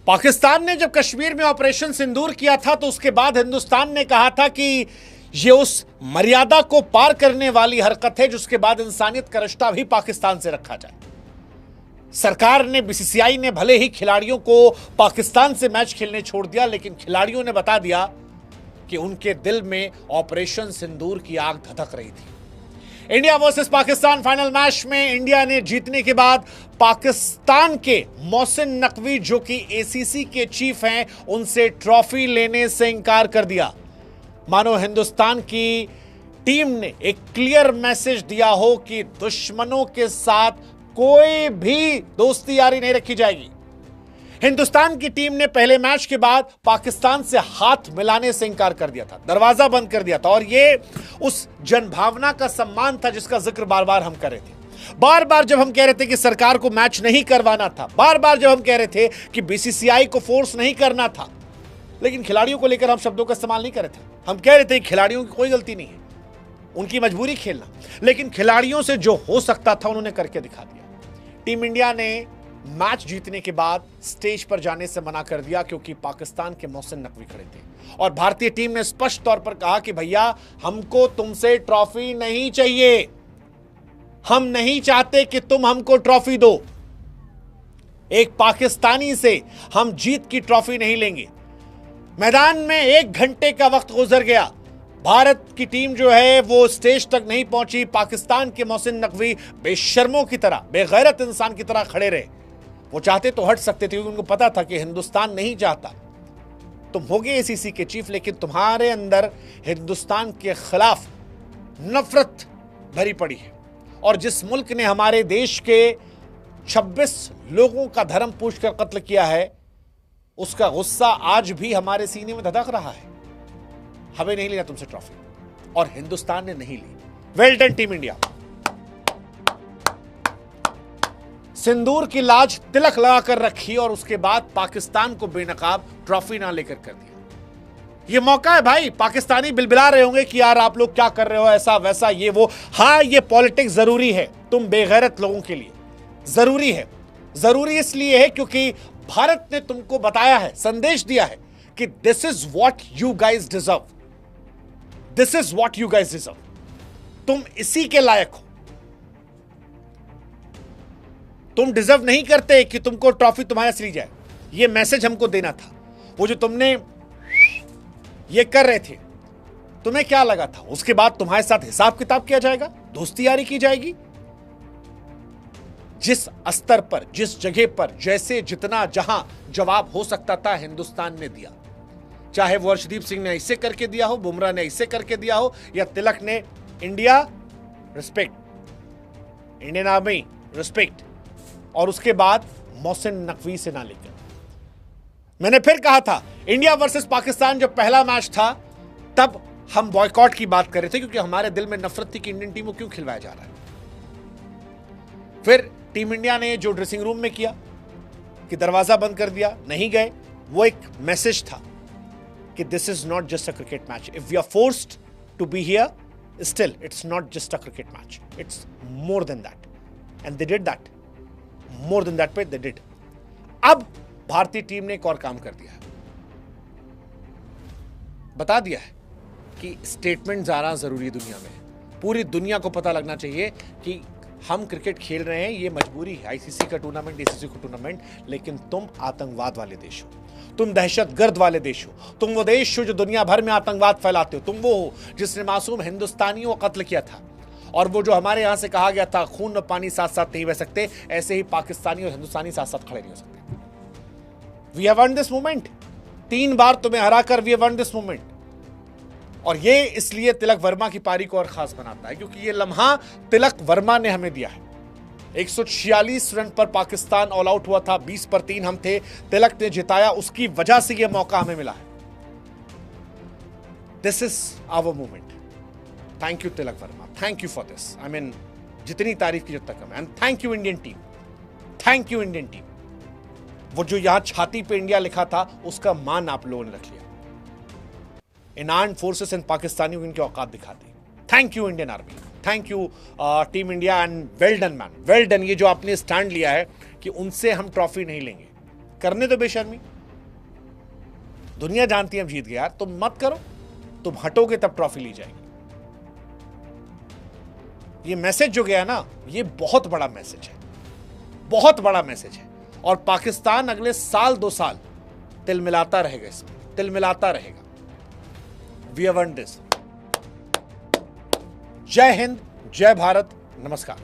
पाकिस्तान ने जब कश्मीर में ऑपरेशन सिंदूर किया था तो उसके बाद हिंदुस्तान ने कहा था कि यह उस मर्यादा को पार करने वाली हरकत है जिसके बाद इंसानियत का रिश्ता भी पाकिस्तान से रखा जाए। सरकार ने, बीसीसीआई ने भले ही खिलाड़ियों को पाकिस्तान से मैच खेलने छोड़ दिया, लेकिन खिलाड़ियों ने बता दिया कि उनके दिल में ऑपरेशन सिंदूर की आग धधक रही थी। India versus Pakistan final match में इंडिया ने जीतने के बाद पाकिस्तान के मोहसिन नकवी, जो कि एसीसी के चीफ हैं, उनसे ट्रॉफी लेने से इंकार कर दिया। मानो हिंदुस्तान की टीम ने एक क्लियर मैसेज दिया हो कि दुश्मनों के साथ कोई भी दोस्ती यारी नहीं रखी जाएगी। हिंदुस्तान की टीम ने पहले मैच के बाद पाकिस्तान से हाथ मिलाने से इंकार कर दिया था, दरवाजा बंद कर दिया था, और यह उस जनभावना का सम्मान था जिसका जिक्र बार बार हम कर रहे थे। बार बार जब हम कह रहे थे कि सरकार को मैच नहीं करवाना था, बार बार जब हम कह रहे थे कि बीसीसीआई को फोर्स नहीं करना था, लेकिन खिलाड़ियों को लेकर हम शब्दों का इस्तेमाल नहीं कर रहे थे। हम कह रहे थे कि खिलाड़ियों की कोई गलती नहीं है, उनकी मजबूरी खेलना, लेकिन खिलाड़ियों से जो हो सकता था उन्होंने करके दिखा दिया। टीम इंडिया ने मैच जीतने के बाद स्टेज पर जाने से मना कर दिया क्योंकि पाकिस्तान के मोहसिन नकवी खड़े थे, और भारतीय टीम ने स्पष्ट तौर पर कहा कि भैया हमको तुमसे ट्रॉफी नहीं चाहिए, हम नहीं चाहते कि तुम हमको ट्रॉफी दो। एक पाकिस्तानी से हम जीत की ट्रॉफी नहीं लेंगे। मैदान में 1 घंटे का वक्त गुजर गया, भारत की टीम जो है वो स्टेज तक नहीं पहुंची। पाकिस्तान के मोहसिन नकवी बेशर्मों की तरह, बेगैरत इंसान की तरह खड़े रहे। वो चाहते तो हट सकते थे क्योंकि उनको पता था कि हिंदुस्तान नहीं चाहता। तुम होगे एसीसी के चीफ, लेकिन तुम्हारे अंदर हिंदुस्तान के खिलाफ नफरत भरी पड़ी है, और जिस मुल्क ने हमारे देश के 26 लोगों का धर्म पूछकर कत्ल किया है, उसका गुस्सा आज भी हमारे सीने में धधक रहा है। हमें नहीं लेना तुमसे ट्रॉफी, और हिंदुस्तान ने नहीं ली। Well done team India. सिंदूर की लाज तिलक लगाकर रखी और उसके बाद पाकिस्तान को बेनकाब ट्रॉफी ना लेकर कर दिया। ये मौका है भाई। पाकिस्तानी बिलबिला रहे होंगे कि यार आप लोग क्या कर रहे हो, ऐसा वैसा ये वो। हाँ, ये पॉलिटिक्स जरूरी है तुम बेगैरत लोगों के लिए, जरूरी है। जरूरी इसलिए है क्योंकि भारत ने तुमको बताया है, संदेश दिया है कि this is what you guys deserve, this is what you guys deserve. तुम इसी के लायक हो। तुम डिजर्व नहीं करते कि तुमको ट्रॉफी तुम्हारे से ली जाए। ये मैसेज हमको देना था। वो जो तुमने ये कर रहे थे, तुम्हें क्या लगा था उसके बाद तुम्हारे साथ हिसाब किताब किया जाएगा, दोस्ती यारी की जाएगी? जिस स्तर पर, जिस जगह पर, जैसे जितना जहां जवाब हो सकता था, हिंदुस्तान ने दिया। चाहे वो अर्शदीप सिंह ने ऐसे करके दिया हो, बुमराह ने ऐसे करके दिया हो, या तिलक ने India respect, Indian army respect, और उसके बाद मोहसिन नकवी से ना लेकर। मैंने फिर कहा था, इंडिया वर्सेस पाकिस्तान जब पहला मैच था तब हम बॉयकॉट की बात कर रहे थे क्योंकि हमारे दिल में नफरत थी कि इंडियन टीम को क्यों खिलवाया जा रहा है। फिर टीम इंडिया ने जो ड्रेसिंग रूम में किया कि दरवाजा बंद कर दिया, नहीं गए, वो एक मैसेज था कि this is not just a cricket match. If we are forced to be here, still it's not just a cricket match, it's more than that, and they did that. More than that पे they did. अब भारतीय team ने एक और काम कर दिया है, बता दिया है कि स्टेटमेंट जाना जरूरी है दुनिया में। पूरी दुनिया को पता लगना चाहिए कि हम क्रिकेट खेल रहे हैं, ये मजबूरी है, आईसीसी का टूर्नामेंट, डीसीसी का टूर्नामेंट, लेकिन तुम आतंकवाद वाले देश हो, तुम दहशतगर्द वाले देश हो, तुम वो देश हो जो दुनिया भर में आतंकवाद फैलाते हो, तुम वो हो जिसने मासूम हिंदुस्तानियों को कत्ल किया था, और वो जो हमारे यहां से कहा गया था खून और पानी साथ साथ नहीं बह सकते, ऐसे ही पाकिस्तानी और हिंदुस्तानी साथ साथ खड़े नहीं हो सकते। We have earned this moment. 3 बार तुम्हें हराकर we have earned this moment, और ये इसलिए तिलक वर्मा की पारी को और खास बनाता है क्योंकि ये लम्हा तिलक वर्मा ने हमें दिया है। 146 रन पर पाकिस्तान ऑल आउट हुआ था, 20 पर 3 हम थे, तिलक ने जिताया, उसकी वजह से यह मौका हमें मिला है। This is our moment. Thank you Tilak Varma, thank you for this. I mean, जितनी तारीफ की जब तक कम है। And thank you Indian team, thank you Indian team. वो जो यहां छाती पे इंडिया लिखा था, उसका मान आप लोगों ने रख लिया। इन आर्म्ड फोर्सेस एंड पाकिस्तानियों की इनकी औकात दिखा दी। Thank you Indian army, thank you team India, and well done man, well done. ये जो आपने स्टैंड लिया है कि उनसे हम ट्रॉफी नहीं लेंगे, करने दो बेशर्मी। दुनिया जानती है हम जीत गए यार, तुम मत करो, तुम हटोगे तब ट्रॉफी ली जाएगी। ये मैसेज जो गया ना, ये बहुत बड़ा मैसेज है, बहुत बड़ा मैसेज है। और पाकिस्तान अगले साल 2 साल तिलमिलाता रहेगा, इसमें तिलमिलाता रहेगा। We have earned this. जय हिंद, जय भारत, नमस्कार।